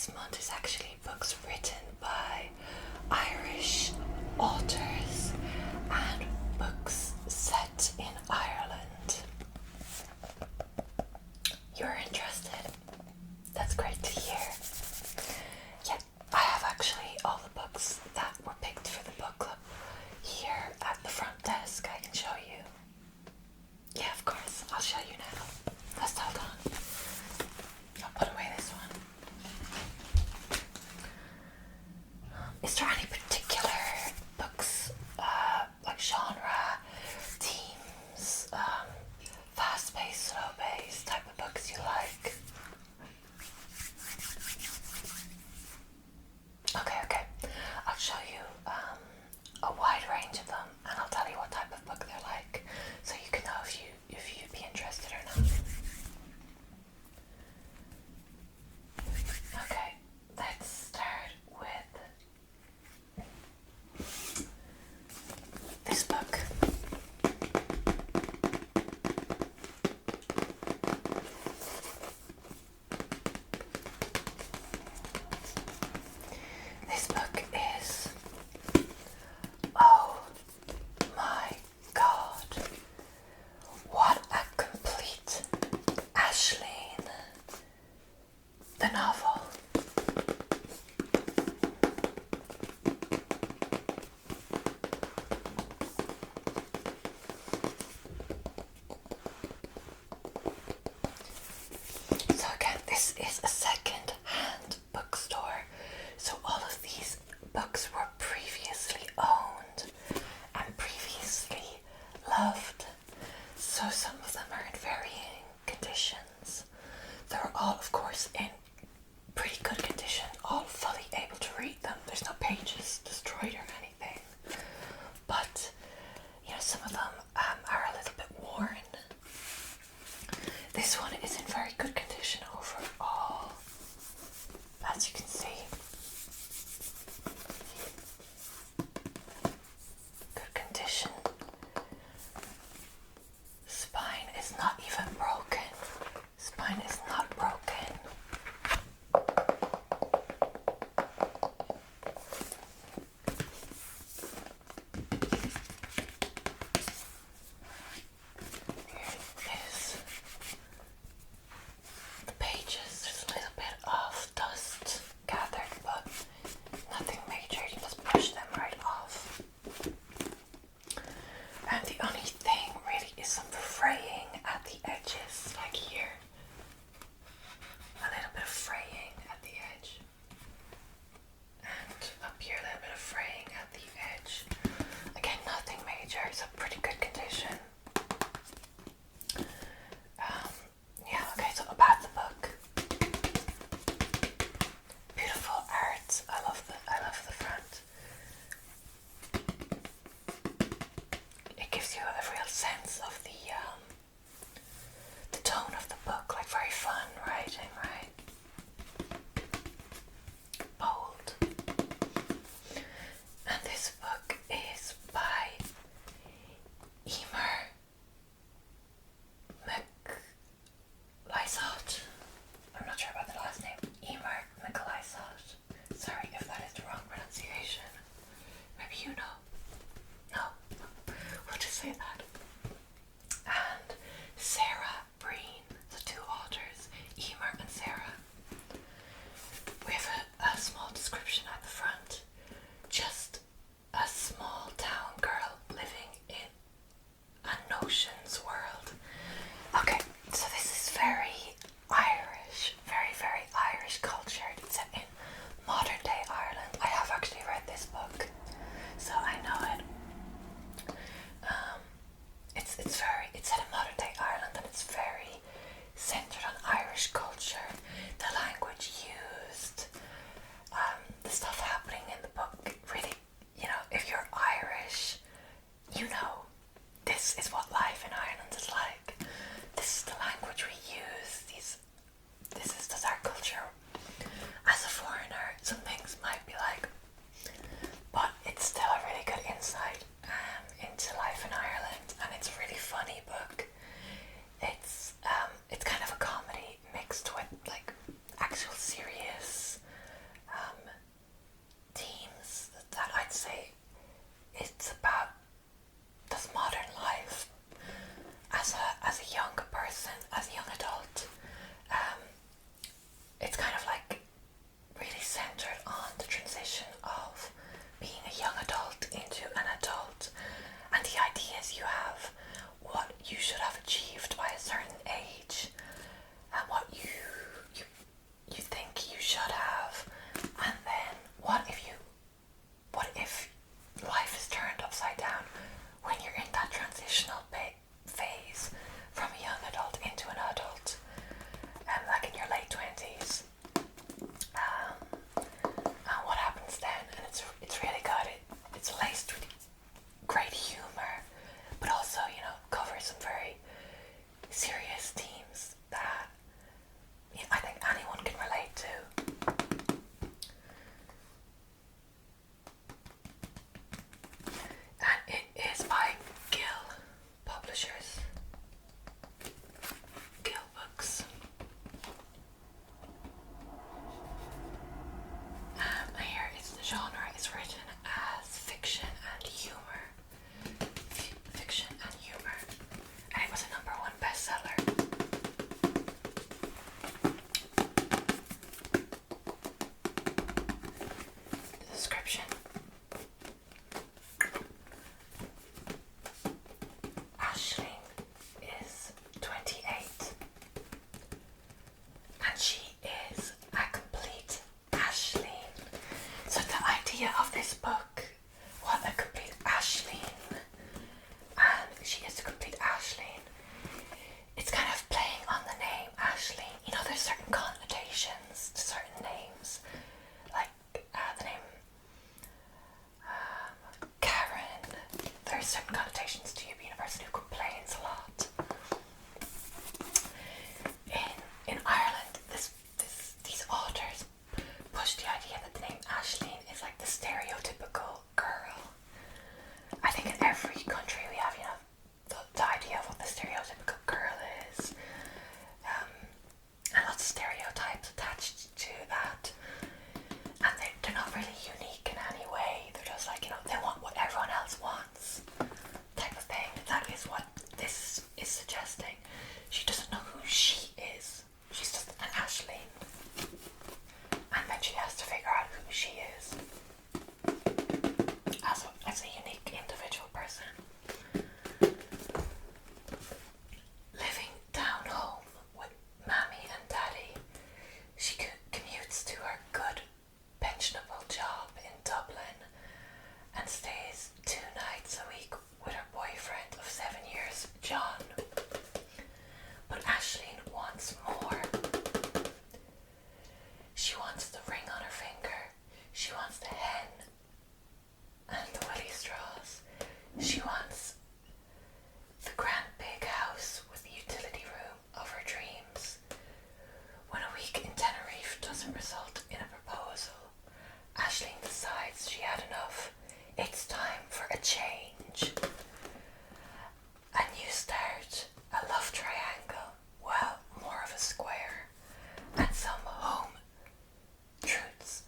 this month is actually books written by Irish authors and books set in Ireland. You're interested? That's great to hear. Yeah, I have actually all the books that were picked for the book club here at the front desk. I can show you. Yeah, of course. I'll show you now. Let's hold on. I'll put away this one. Is there any particular books, like genre, themes, fast-paced, slow-paced type of books you like? Okay. I'll show you a wide range of them, and I'll tell you what type of book they're like, so you can know if you'd be interested or not. Okay, let's start with this book. This book is, oh my god, what a complete Aisling, the novel. So again, this is a second-hand bookstore. So all of these books were previously owned and previously loved. So some of them are in varying conditions. They're all, of course, in pretty good condition, all fully able to read them. There's no pages destroyed or anything. But, you know, some of them are a little bit worn. This one is in very good condition overall, as you can see. Good condition. Spine is not even broken. Spine is not broken. Here is the pages. There's a little bit of dust gathered, but nothing major. You just push them right off. And the only thing really is some fraying at the edges, like here. A little bit of fraying at the edge. And up here, a little bit of fraying at the edge. Again, nothing major. It's a pretty good condition. Yeah, okay, so about the book. Beautiful art. I love the front. It gives you a real sense of the tone of the book, like very fun writing, right? Bold. And this book is by Emer McLysott. I'm not sure about the last name. Emer McLysott. Sorry if that is the wrong pronunciation. Maybe you know. No, we'll just say that. And Sarah Breen, the two authors, Emer and Sarah. We have a small description at the front. Just a small town girl living in a notions world. Okay, so this is very Irish, very Irish culture. It's set in modern day Ireland. I have actually read this book, so I know it. It's set in modern day Ireland, and it's very centered on Irish culture. The language used, the stuff happening in the book. Really, you know, if you're Irish, you know this is what life in Ireland is like. This is the language we use. This is our culture. description. Aisling is 28 and she is a complete Aisling. So the idea of this book, what a complete Aisling, and she is a complete Aisling, it's kind of playing on the name Aisling. You know, there's certain connotations to certain names, like the name Karen. There's certain connotations to you being a person who complains a lot. In Ireland, these authors push the idea that the name Aisling is like the stereotypical girl. I think in every country we have, you know, the idea of what the stereotypical girl is, and lots of stereotypes attached to that, and they're not really unique in any way. They're just like, you know, they want what everyone else wants type of thing. That is what this is suggesting. She doesn't know who she is. She's just an Aisling, and then she has to figure out who she is as a unique individual person. Living down home with Mammy and Daddy, she commutes to her good pensionable job in Dublin and stays 2 nights a week with her boyfriend of 7 years, John. But Aisling wants more. She wants the ring on her finger. She wants the hen and the willy straws. She wants the grand big house with the utility room of her dreams. When a week in Tenerife doesn't result in a proposal, Aisling decides she had enough. It's time for a change. A new start, a love triangle, well, more of a square, and some home truths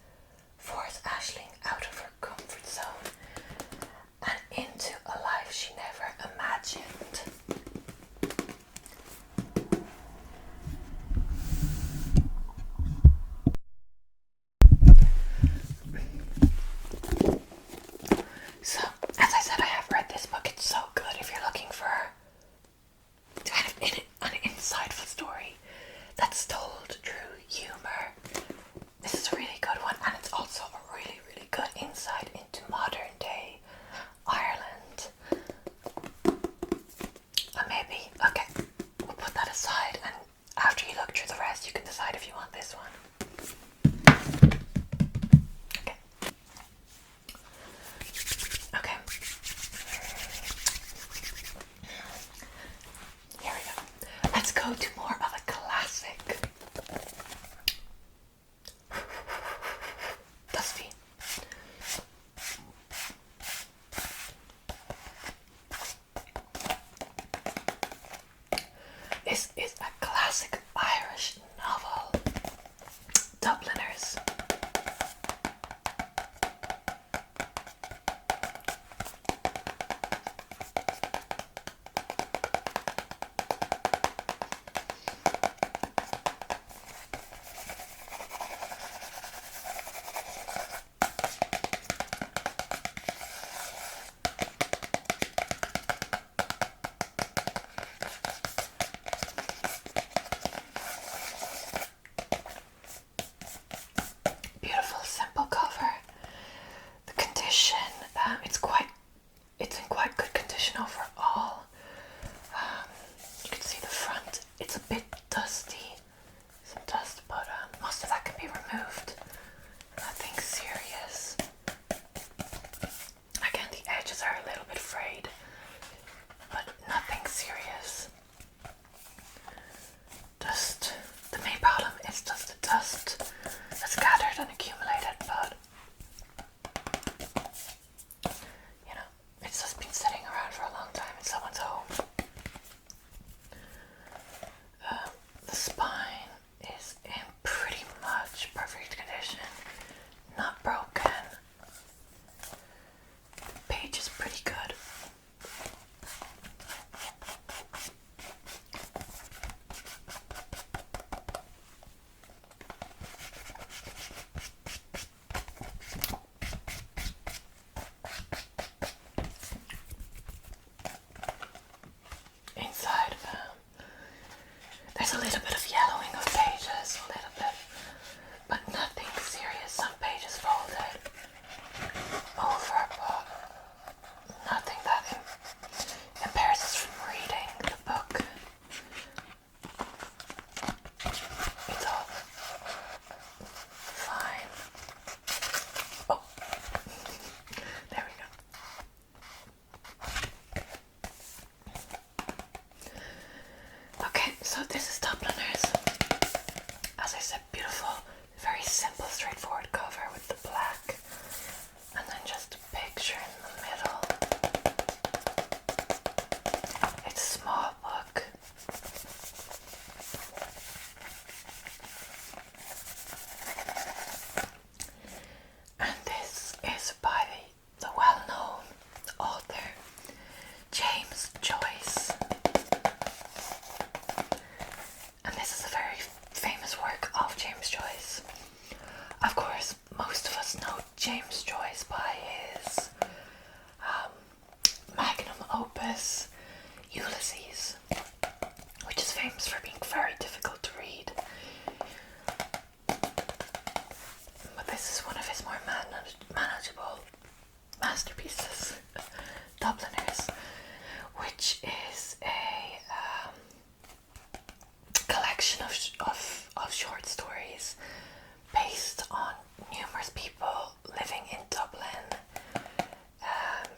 force Aisling out of her comfort zone and into a life she never imagined. So, as I said, I have read this book. It's so good if you're looking for kind of an insightful story that's told through humour. This is a really good one, and it's also a really, really good insight into modern day Ireland. Maybe, okay, we'll put that aside, and after you look through the rest, you can decide if you want this one. Okay. Okay. Here we go. Let's go to more of a classic. Dusty. This is a classic Irish novel, Dubliners. Beautiful, simple cover. The condition, it's in quite good condition overall. You can see the front. It's a bit dusty, some dust, but most of that can be removed. Nothing serious. Again, the edges are a little bit frayed, but nothing serious. Dust. The main problem is just the dust that's gathered and accumulated, but you know, it's just been sitting around for a long time in someone's home. The spine is in pretty much perfect condition. but nothing serious. Some pages folded over, but nothing that impairs us from reading the book. It's all fine. Oh, there we go. Okay, so this is Dubliners. As I said, beautiful, very simple, straightforward cover with the black, and then just a picture in the middle. It's a small book. And this is by the well-known author James Joyce. And this is a very famous work of James Joyce. Of course, most of us know James Joyce by his magnum opus, Ulysses, which is famous for being very difficult to read. But this is one of his more manageable masterpieces, Dubliners, which is a collection of short stories based on numerous people living in Dublin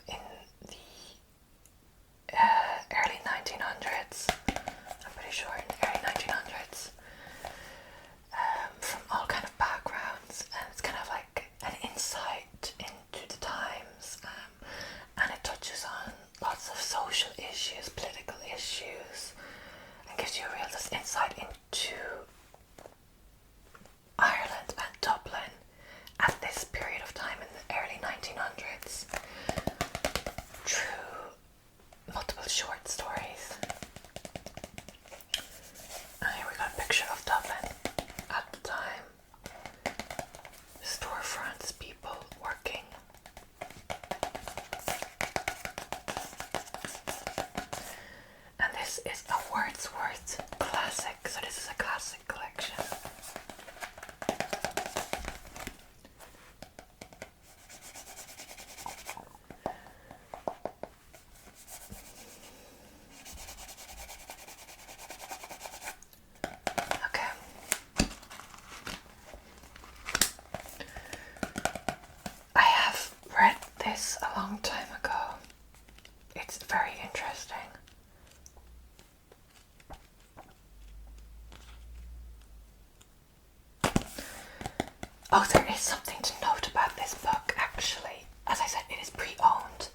in the early 1900s. I'm pretty sure in the early 1900s, from all kind of backgrounds, and it's kind of like an insight into the times, and it touches on lots of social issues, political issues, and gives you a real insight into Ireland and Dublin at this period of time in the early 1900s through multiple short stories. And here we got a picture of Dublin at the time. Storefronts, people working. And this is a Wordsworth classic, so this is a classic collection. Okay. I have read this a long time ago. It's very interesting. Oh, there is something to note about this book, actually. As I said, it is pre-owned,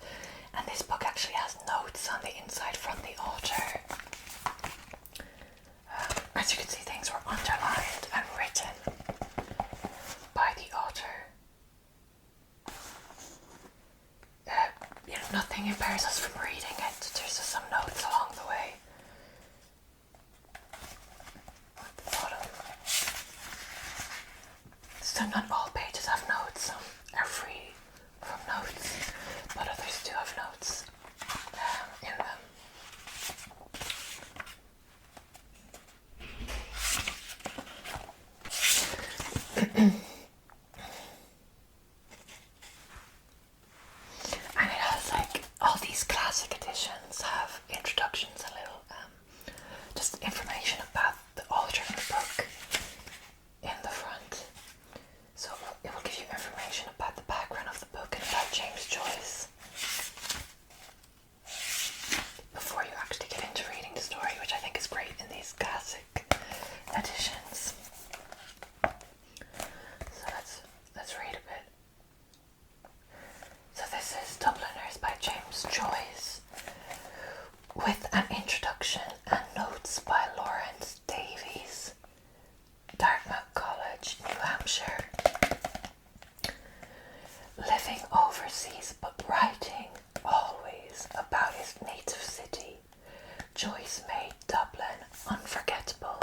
and this book actually has notes on the inside from the author. As you can see, things were underlined and written by the author. Nothing impairs us from reading it. There's just some notes along the way. At the bottom. So not all pages have notes. Some are free from notes, but others do have notes in them. And it has like all these classic editions have introductions and little just information about the author of the book in the front. So it will give you information about the background of the book and about James Joyce before you actually get into reading the story, which I think is great in these classic editions. So let's read a bit. So this is Dubliners by James Joyce, with an introduction and notes by Lawrence Davies, Dartmouth College, New Hampshire. Living overseas but writing always about his native city, Joyce made Dublin unforgettable.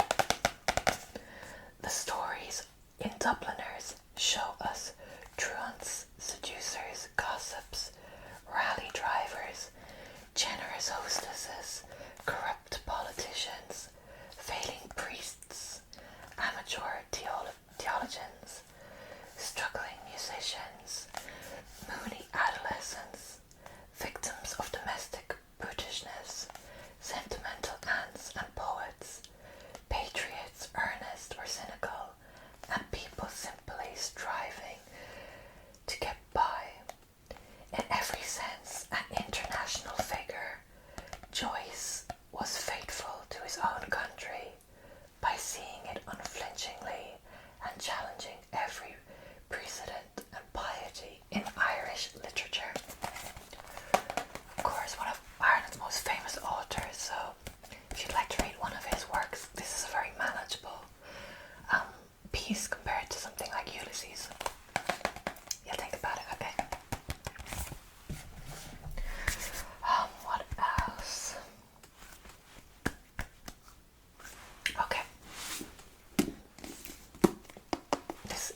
The stories in Dubliners show us truants, seducers, gossips, rally drivers, generous hostesses, corrupt politicians, failing priests, amateur theologians,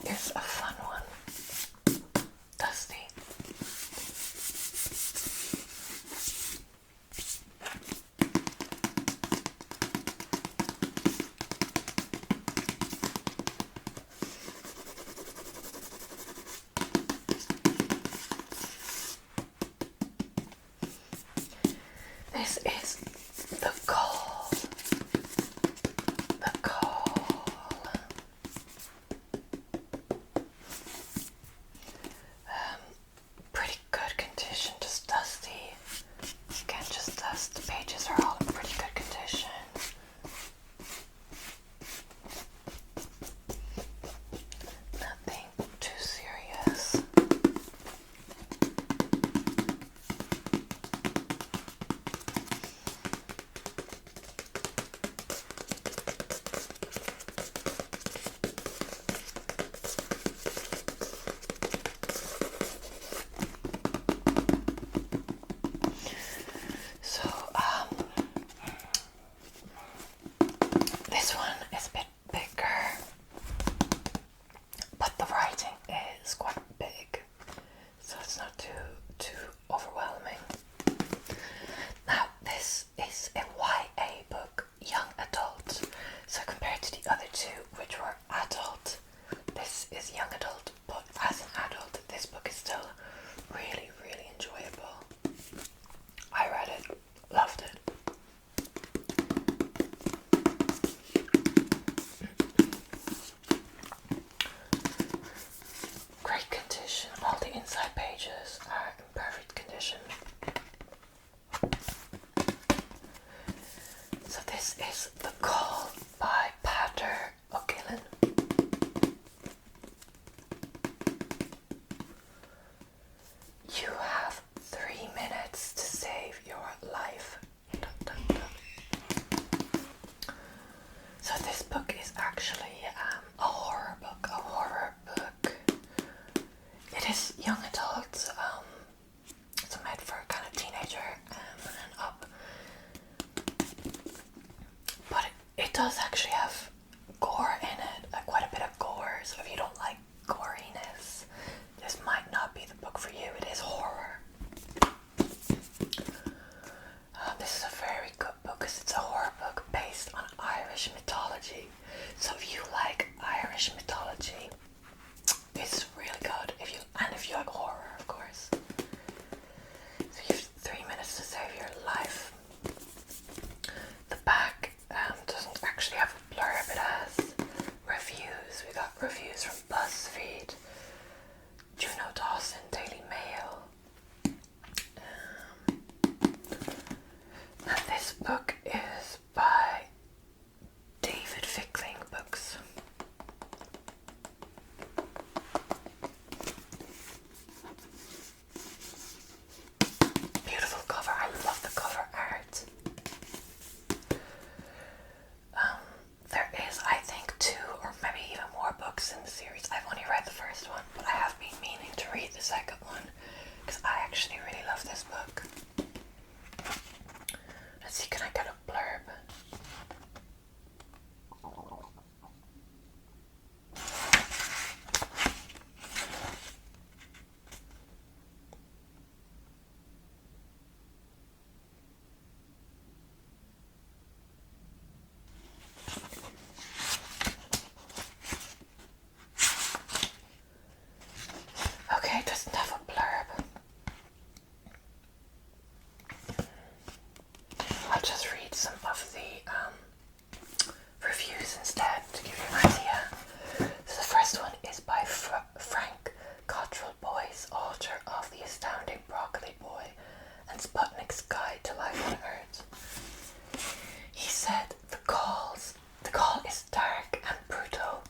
This is a fun one. Dusty. This is the call. The call. Pretty good condition, just dusty. Again, just dust. The pages are all in pretty good condition. Nothing too serious. So, this one is a bit bigger, but the writing is quite big, so it's not too overwhelming. Now, this is a YA book, young adult. So compared to the other two, which were adult, this is young adult, but as an adult, this book is still really, really enjoyable. I read it, loved it. Great condition, all the inside pages are in perfect condition. So this is The Call by Pater O'Gillen. You have 3 minutes to save your life. Dun, dun, dun. So this book is actually a horror book. It is young adult, so made for kind of teenager and up. But it does actually have gore in it, quite a bit of gore. So if you don't like goriness, this might not be the book for you. It is horror. This is a very good book because it's a horror book based on Irish mythology. So if you like Irish mythology, it's really good. If you like horror, of course. So you have 3 minutes to save your life. The back doesn't actually have a blurb. It has reviews. We got reviews from BuzzFeed, Juno Dawson, Daily Mail. And this book is by David Fickling Books. Beautiful cover. I love the cover art. There is, I think, 2 or maybe even more books in the series. I've only read the first one, but I have been meaning to read the second one because I actually really love this book. Let's see, can I get a blurb? Okay, it doesn't have a blurb. I'll just read some of the reviews instead to give you an idea. So the first one is by Frank Cottrell Boyce, author of The Astounding Broccoli Boy and Sputnik's Guide to Life on Earth. He said, The call is dark and brutal,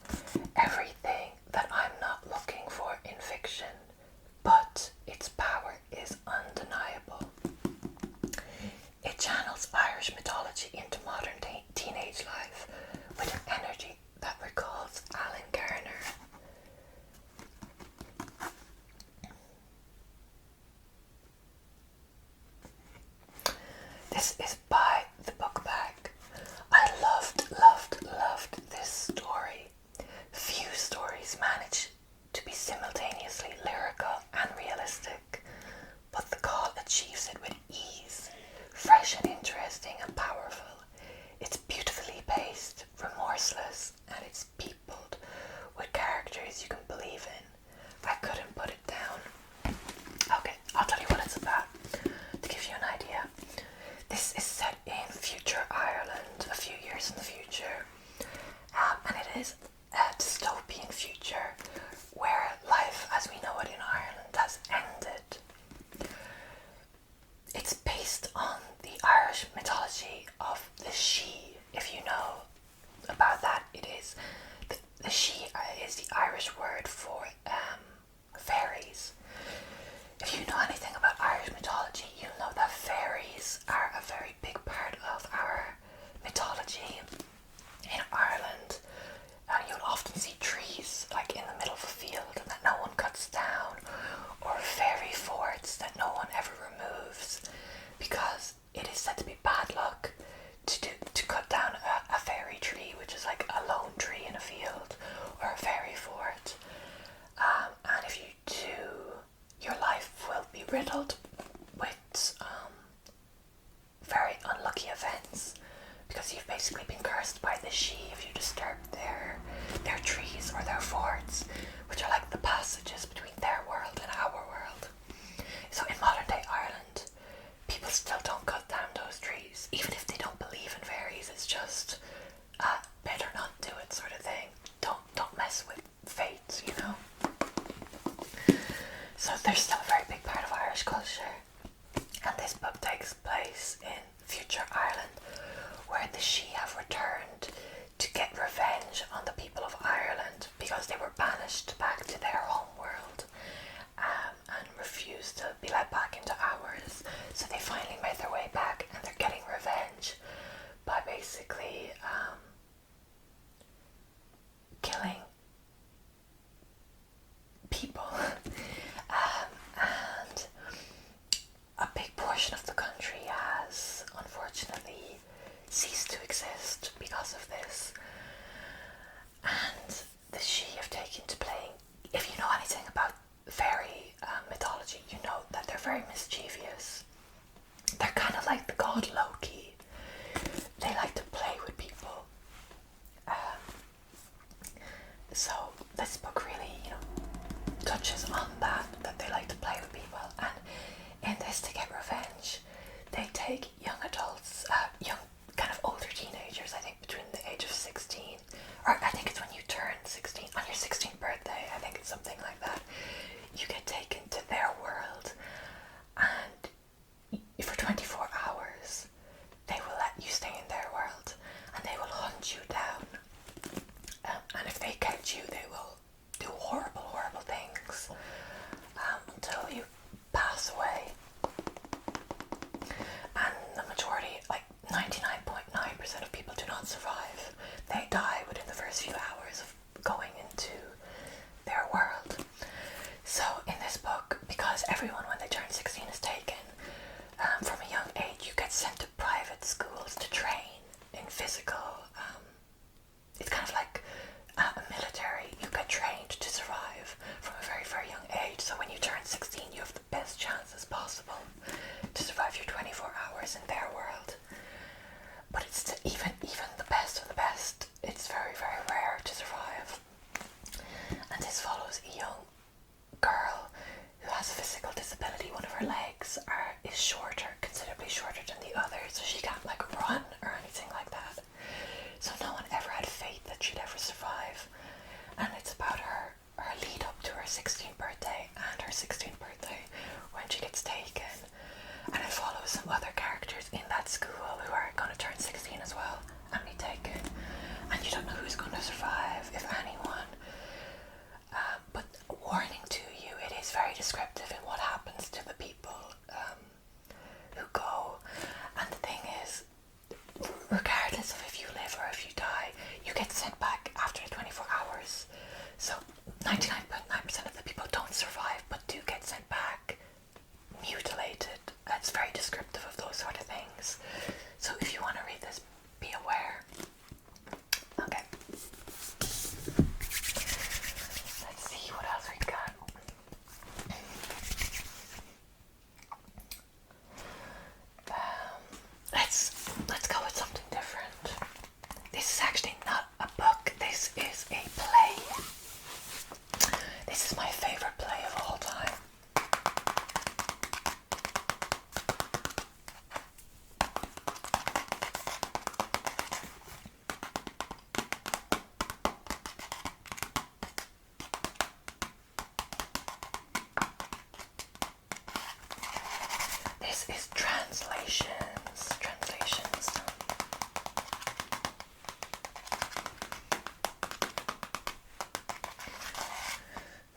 everything that I'm not looking for in fiction, but its power is undeniable. It channels Irish mythology into modern teenage life with an energy that recalls Alan Garner. This is by The Book Bag. I loved this story. Few stories manage simultaneously lyrical and realistic, but the call achieves it with ease, fresh and interesting and powerful. It's beautifully paced, remorseless, and it's peopled with characters you can believe in. I couldn't put it down. Okay, I'll tell you what it's about, to give you an idea. This is set in future Ireland, a few years in the future, and it is a dystopian future where life as we know it in Ireland has ended. It's based on the Irish mythology of the She. If you know about that, it is the She is the Irish word for fairies. If you know anything about Irish mythology, you'll know that fairies are a very big part of our mythology in Ireland. You'll often see trees like in the middle of a field that no one cuts down, or fairy forts that no one ever removes, because it is said to be bad luck to cut down a fairy tree, which is like a lone tree in a field, or a fairy fort. And if you do, your life will be riddled with very unlucky events, because you've basically been cursed by the She if you disturb their trees or their forts, which are like the passages between their world and our world. So in modern day Ireland, people still don't cut down those trees, even if they don't believe in fairies. It's just better not do it sort of thing. Don't mess with fate, you know. So there's still a very big part of Irish culture, and this book takes place in future Ireland, where the She have returned to get revenge on the people of Ireland because they were banished back to their home world and refused to be let back into ours. So they finally made their way back, and they're getting revenge by basically killing people. And a big portion of the country has unfortunately ceased to exist because of this. And the She have taken to playing. If you know anything about fairy mythology, you know that they're very mischievous. They're kind of like the god Loki. They like to play with people. So this book really, touches on that they like to play with people. And in this, to get revenge, they take young adults, young kind of older teenagers, I think between the age of 16, or I think it's when you turn 16, on your 16th birthday, I think it's something like that, you get taken to their world, and for 24 hours, they will let you stay in their world, and they will hunt you down, and if they catch you, they will do horrible, horrible things, until you pass away. And the majority, like 99.9% of people, do not survive. They die within the first few hours of going into their world. So in this book, because everyone when they turn 16 is taken, from a young age you get sent to private schools to train in physical, it's kind of like a military. You get trained to survive from a very, very young age. So when you turn 16, you have the best chances possible to survive your 24 hours in their world. But it's even the best of the best, it's very, very rare to survive. And this follows a young girl who has a physical disability. One of her legs is shorter, considerably shorter than the other, so she can't like run or anything like that. So no one ever had faith that she'd ever survive. And it's about her lead up to her 16th birthday and her 16th birthday when she gets taken. And it follows some other characters in that school who are going to turn 16 as well and be taken. And you don't know who's going to survive, if anyone. But warning to you, it is very descriptive in what happens to the people who go. And the thing is, regardless of if you live or if you die, you get sent back after 24 hours. So 99.9% of the people don't survive but do get sent back mutilated. It's very descriptive of those sort of things. So if you want to read this, be aware. Okay. Let's see what else we got. This is translations.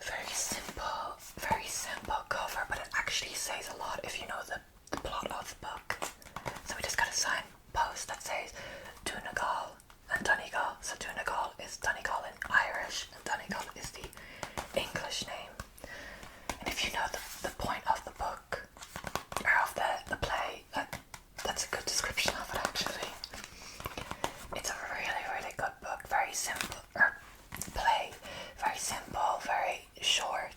Very simple cover, but it actually says a lot if you know the plot of the book. So we just got a signpost that says Donegal and Donegal. So Donegal is Donegal in Irish, and Donegal is the English name. And if you know the point of the book, or of the play, that's a good description of it actually. It's a really, really good book, very simple, or play, very simple, very short,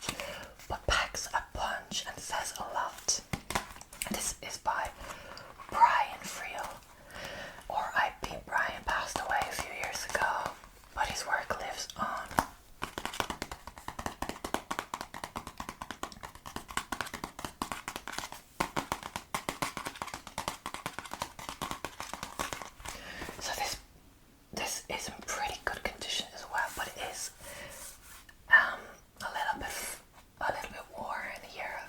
but packs a punch and says a lot. This is by Brian Friel, R.I.P. Brian passed away a few years ago, but his work lives on. So this is in pretty good condition as well, but it is a little bit worn here,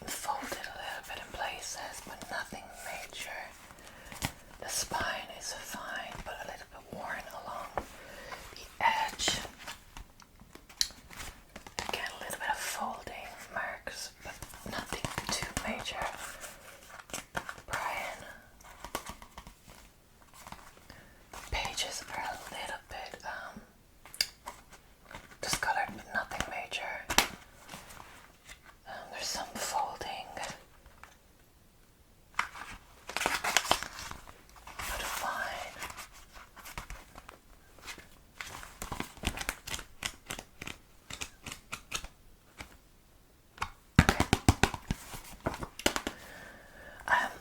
folded a little bit in places, but nothing major. The spine is fine, but a little bit worn along the edge. Again, a little bit of folding marks, but nothing too major. Brian. Pages are a little bit discolored, but nothing major. There's some folding, but fine.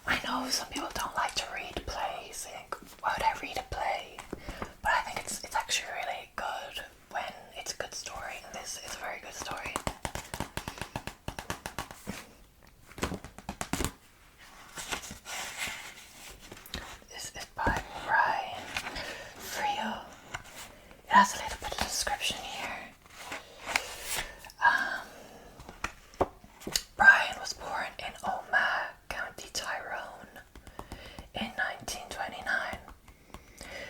I know some people don't like to read plays. They think, why would I read a play? But I think it's actually really good when it's a good story, and this is a very good story. This is by Brian Friel. It has a little bit of description here. Brian was born in Omagh, County Tyrone, in 1929.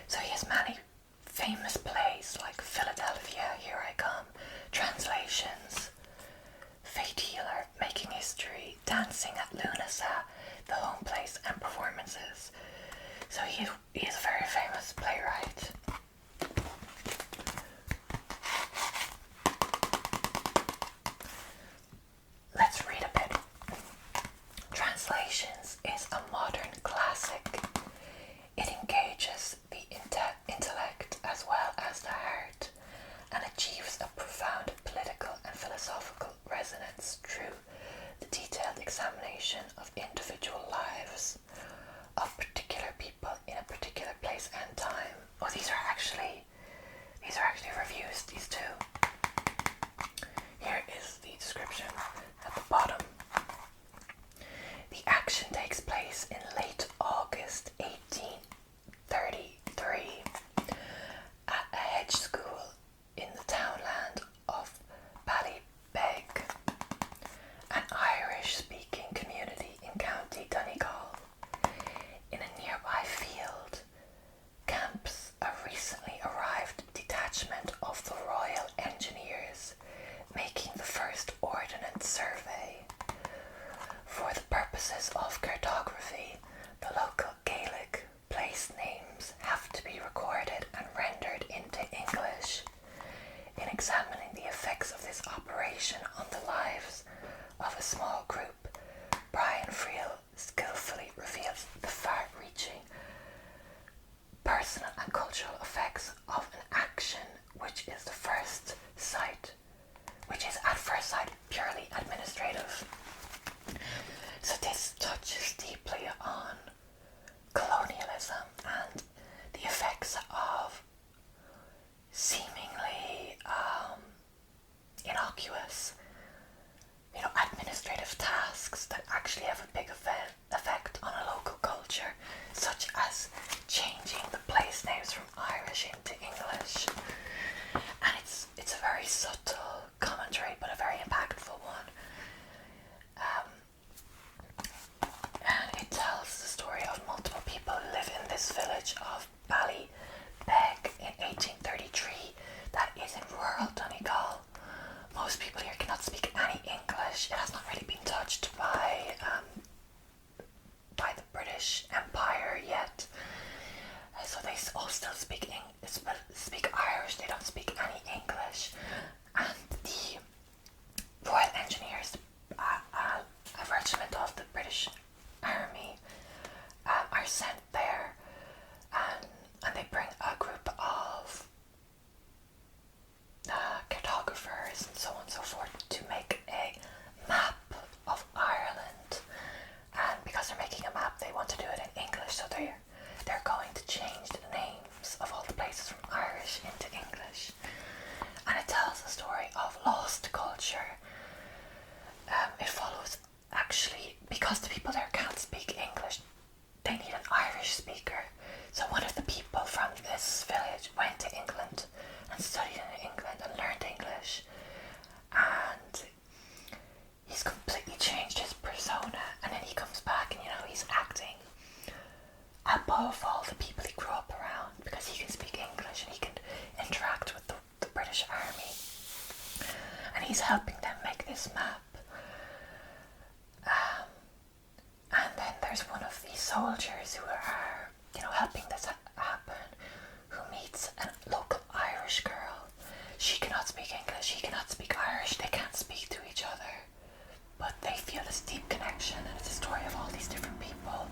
So he has many famous plays like Philadelphia, Here I Come, Translations, Fate Healer, Making History, Dancing at Lunasa, The Home Place, and Performances. So he is a very famous playwright. Let's read a bit. Translations is a modern classic. It engages the intellect as well as the heart, and achieves a profound political and philosophical resonance through the detailed examination of individual lives of particular people in a particular place and time. Oh, these are actually reviews, these two. Here is the description at the bottom. The action takes place in late August 1833 at a hedge school in the townland of Ballybeg, an Irish-speaking community in County Donegal. In a nearby field camps a recently arrived detachment of the Royal Engineers, making the first ordnance survey. For the purposes of cartography, the local Gaelic place names have to be recorded and rendered into English. In examining the effects of this operation on the lives of a small group, Brian Friel skillfully reveals the far-reaching personal and cultural effects of an action which is at first sight purely administrative. So this touches deeply on colonialism and the effects of seemingly innocuous, administrative tasks that actually have a big effect on a local culture, such as changing the place names from Irish into English. And it's a very subtle commentary, but a very impactful one. geographers and so on and so forth to make a map of Ireland. And because they're making a map, they want to do it in English, so they're going to change the names of all the places from Irish into English. And it tells the story of lost culture. It follows, actually, because the people there can't speak English, they need an Irish speaker. So one of the people from this village went to England and studied in England and learned English. And he's completely changed his persona, and then he comes back and, he's acting above all the people he grew up around because he can speak English and he can interact with the British Army. And he's helping them make this map. And then there's one of these soldiers who are, helping this happen, who meets a local Irish girl. She cannot speak English, he cannot speak Irish, they can't speak to each other, but they feel this deep connection, and it's a story of all these different people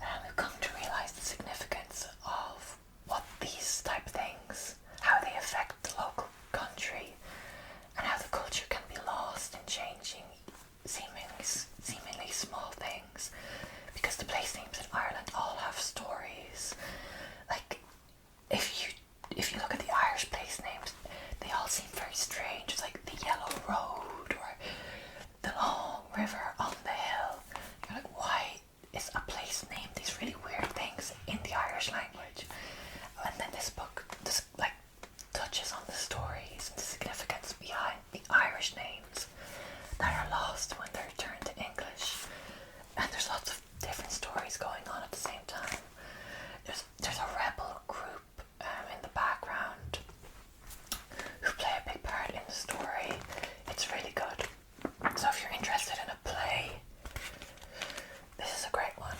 who come to realize the significance of what these type of things, how they affect the local country, and how the culture can be lost in changing seemingly small things, because the place names in Ireland all have stories. Like, if you look at the Irish place names, they all seem very strange. It's like the Yellow Road or the Long River on the Hill. You're like, why is a place named these really weird things in the Irish language? And then this book just touches on the stories and the significance behind the Irish names that are lost when they're turned to English. And there's lots of different stories going on at the same time. There's a rebel group in the background who play a big part in the story. It's really good. So if you're interested in a play, this is a great one.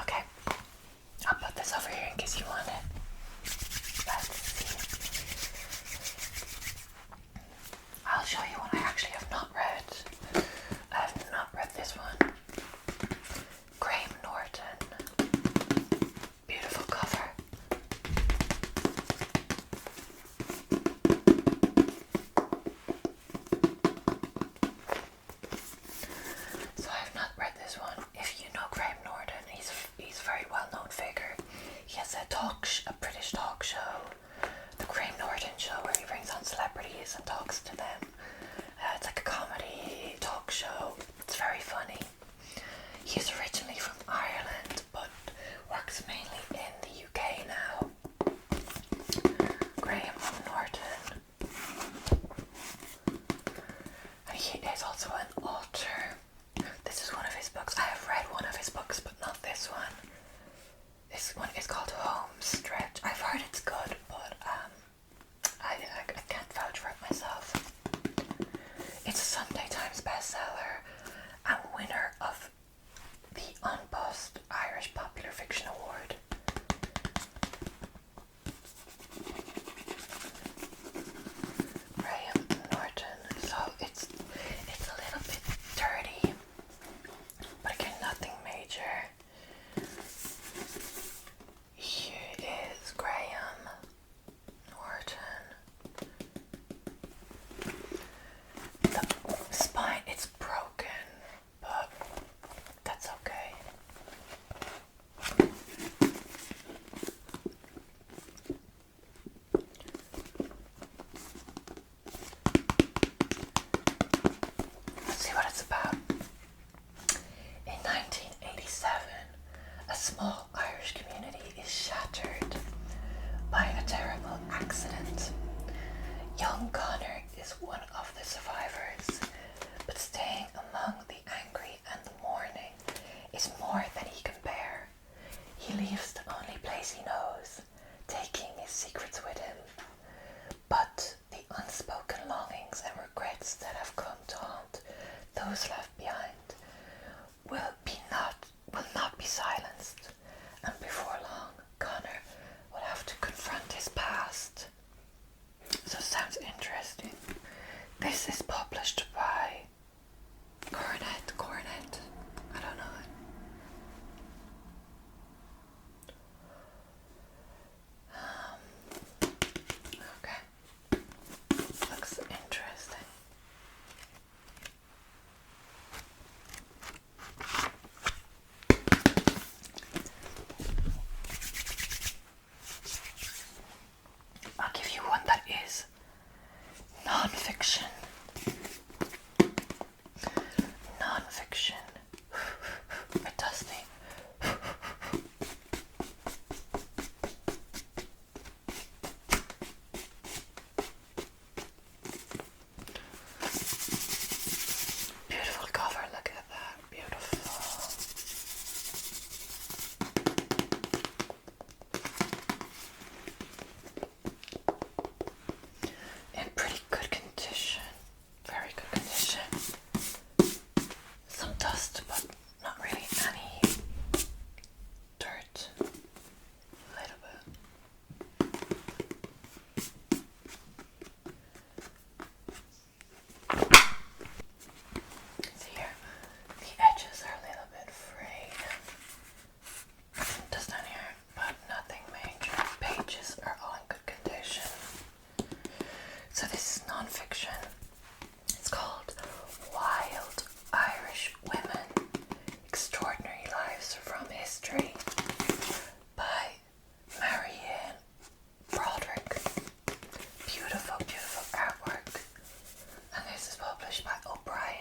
Okay, I'll put this over here in case you want it. Let's see. I'll show you one I actually have not read. I have not read this one. Graham Norton. Beautiful cover. So I have not read this one. If you know Graham Norton, he's a very well-known figure. He has a British talk show, the Graham Norton Show, where he brings on celebrities and talks to them. It's like a comedy talk show. It's very funny. He's originally from Ireland, but works mainly in the UK now. Graham Norton. And he is also an author. This is one of his books. I have read one of his books, but not this one. This one is called Home Stretch. I've heard it's good, but I can't vouch for it myself. It's a Sunday Times bestseller and winner of the Unbossed Irish Popular Fiction Award. Graham Norton. So it's a little bit dirty, but again, nothing major. Here is Graham Norton. The spine, it's broken, but that's okay. Let's see what it's about. In 1987, a small Irish community is shattered by a terrible accident. Young Connor is one of the survivors, but staying among the angry and the mourning is more than he can bear. He leaves the only place he knows, taking his secrets with him. But the unspoken longings and regrets that have come to haunt those left behind will not be silenced, and before long Connor will have to confront his past. So sounds interesting. This is published by Cornet. I don't know it. this is non-fiction. It's called Wild Irish Women, Extraordinary Lives from History by Marianne Broderick. Beautiful, beautiful artwork. And this is published by O'Brien.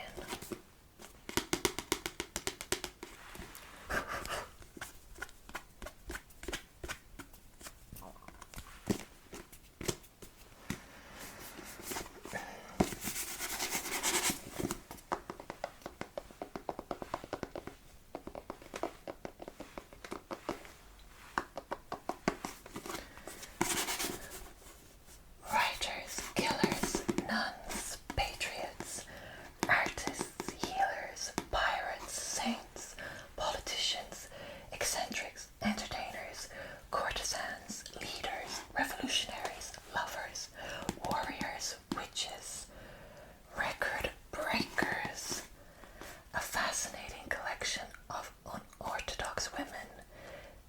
Writers, killers, nuns, patriots, artists, healers, pirates, saints, politicians, eccentrics, entertainers, courtesans, leaders, revolutionaries, lovers, warriors, witches, record breakers. A fascinating collection of unorthodox women.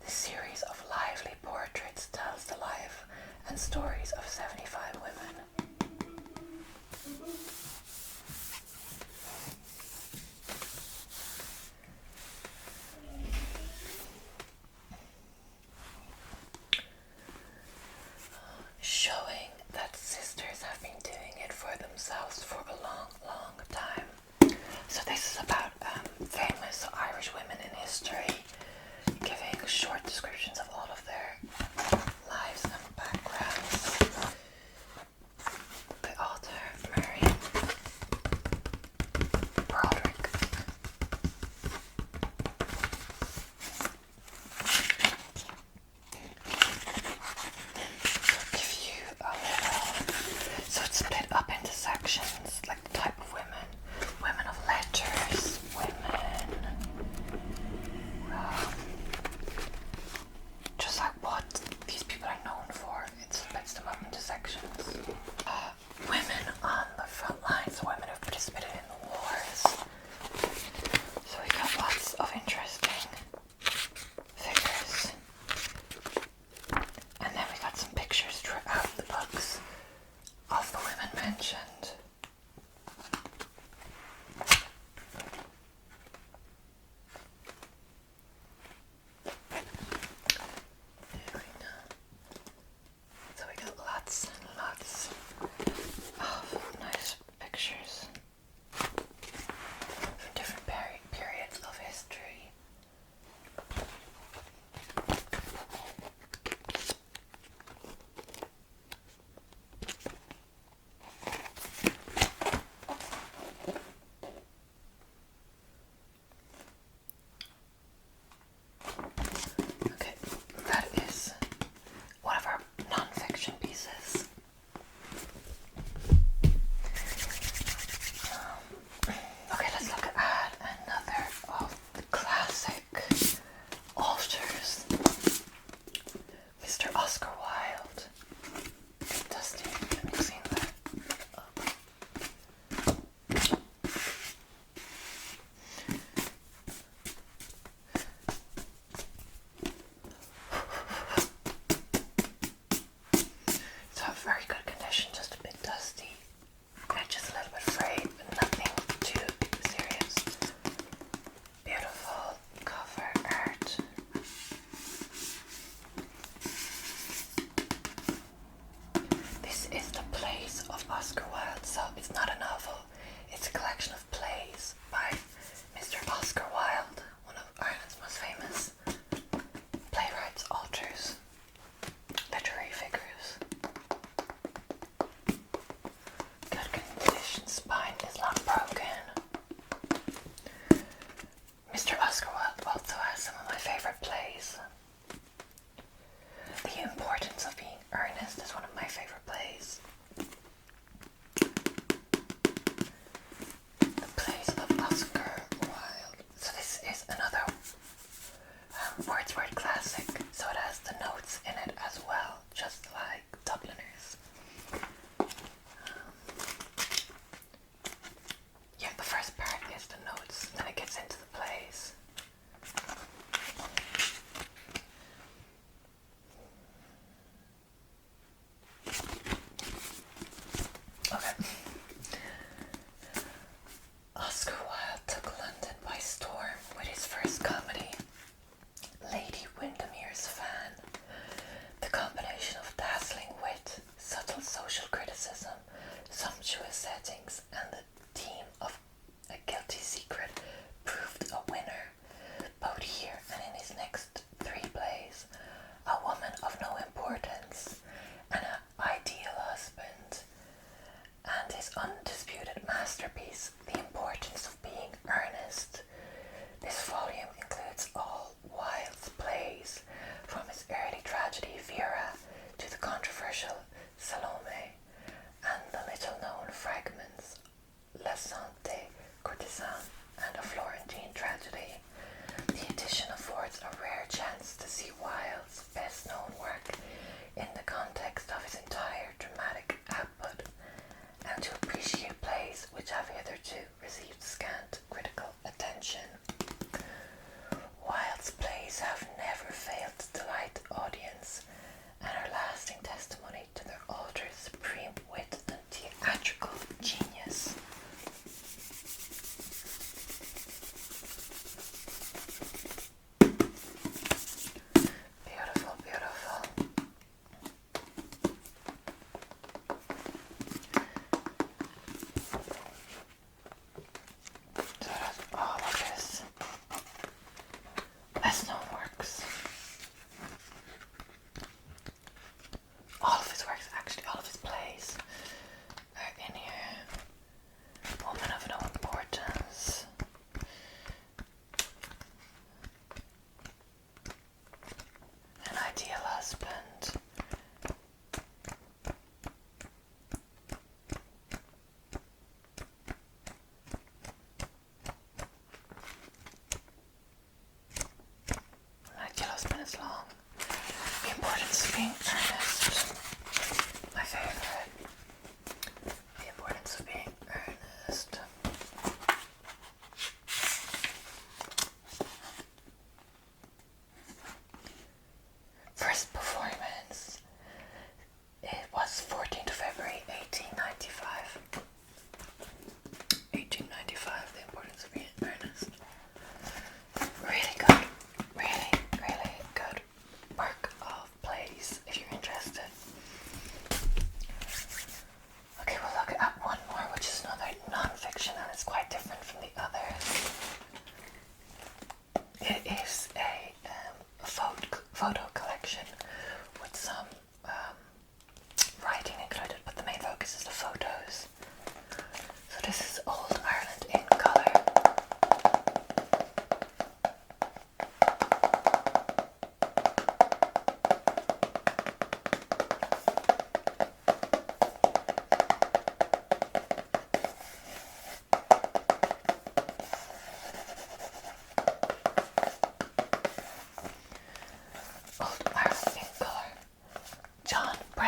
This series of lively portraits tells the life and stories of 75 women. Showing that sisters have been doing it for themselves for a long, long time. So this is about famous Irish women in history, giving short descriptions of all of their lives and backgrounds. The author, Mary Broderick. Give you a little. So it's split up into sections, like the type of women. Women of letters, women. Just like what these people are known for. It splits them up into sections. Women on the front lines, women who've participated in the wars. So we got lots of interesting figures. And then we got some pictures throughout the books of the women mentioned. So we got lots and lots of nice pictures from different periods of history. Okay, that is one of our non-fiction pieces. Okay, let's look at another of the classic altars. Mr. Oscar Wilde. Dusty, have you seen that? It's a very good condition, just a bit dusty. Just a little bit frayed, but nothing too serious. Beautiful cover art. This is the plays of Oscar Wilde, so it's not a novel. It's a collection of plays by Mr. Oscar Wilde, one of Ireland's most famous playwrights, authors, literary figures. Good condition, spine is not broken. Mr. Oscar Wilde also has some of my favourite plays. The Importance of Being Earnest is one of my favourite plays. The plays of Oscar Wilde. So this is another Wordsworth classic, so it has the notes in it as well, just like Dubliners. Yeah, the first part is the notes, then it gets into the plays.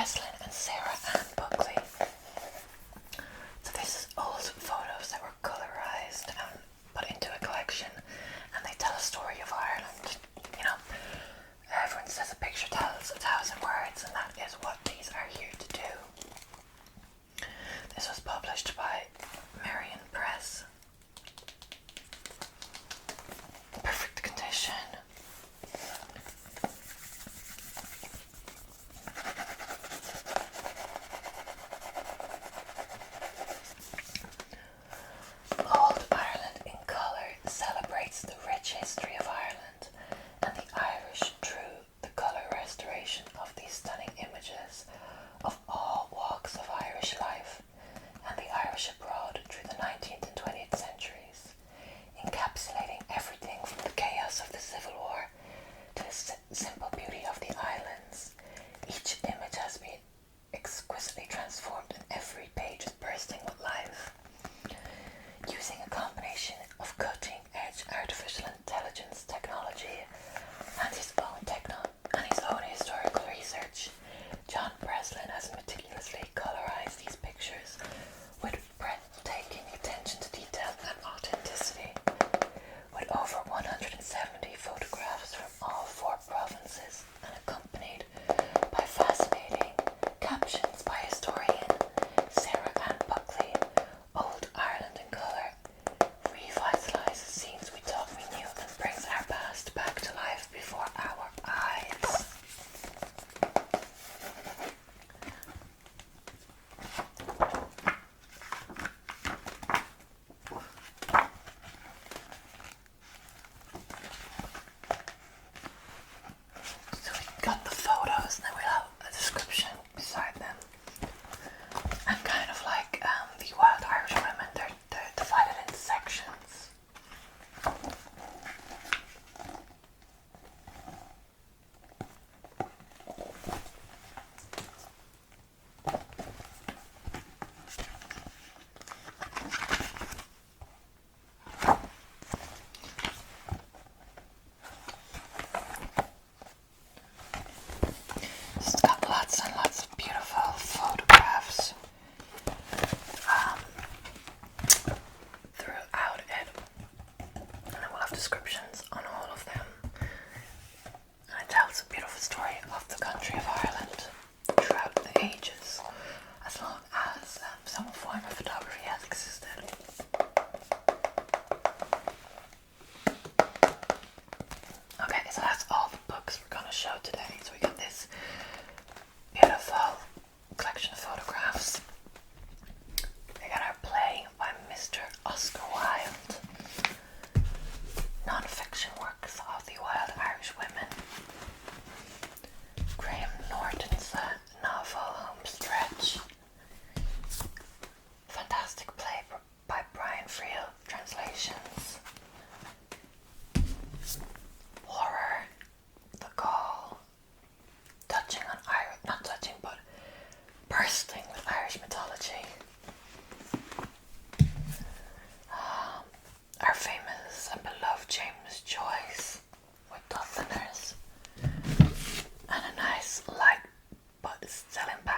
Breslin and Sarah Ann Buckley. So this is old photos that were colorized and put into a collection, and they tell a story of Ireland. You know, everyone says a picture tells 1,000 words, and that is what these are here to do. This was published by Marion Press. Perfect condition. Old Ireland in Colour celebrates the rich history of Ireland and the Irish through the colour restoration of these stunning images of all walks of Irish life and the Irish abroad through the 19th and 20th centuries, encapsulating everything from the chaos of the Civil War to the simple beauty of the islands. Each image has been exquisitely transformed and every page is bursting with life. Using a combination of cutting-edge artificial intelligence technology and his own historical research, John Breslin has meticulously colorized these pictures with breathtaking attention to detail and authenticity. With over 170 photographs from all 4 provinces and accompanied by fascinating captions by historian Sarah Ann Buckley, Old Ireland in Colour revitalises scenes we thought we knew and brings our past back to life before our eyes. So we got the photos and then we'll have a description beside them. And kind of like the Wild Irish Women, they're divided into sections. It's got lots and lots of beautiful photographs throughout it, and then we'll have descriptions on all of them. And it tells a beautiful story of the country of Ireland throughout the ages, as long as some form of photography has existed. Okay, so that's all the books we're going to show today. So we got this beautiful collection of photographs. We got our play by Mr. Oscar Wilde, non-fiction works of the Wild Irish Women, Graham Norton's novel Homestretch, fantastic play by Brian Friel, translations, horror, The Gaul, touching on not touching but bursting with Irish mythology. Our famous and beloved James Joyce with Dubliners, and a nice light but still impactful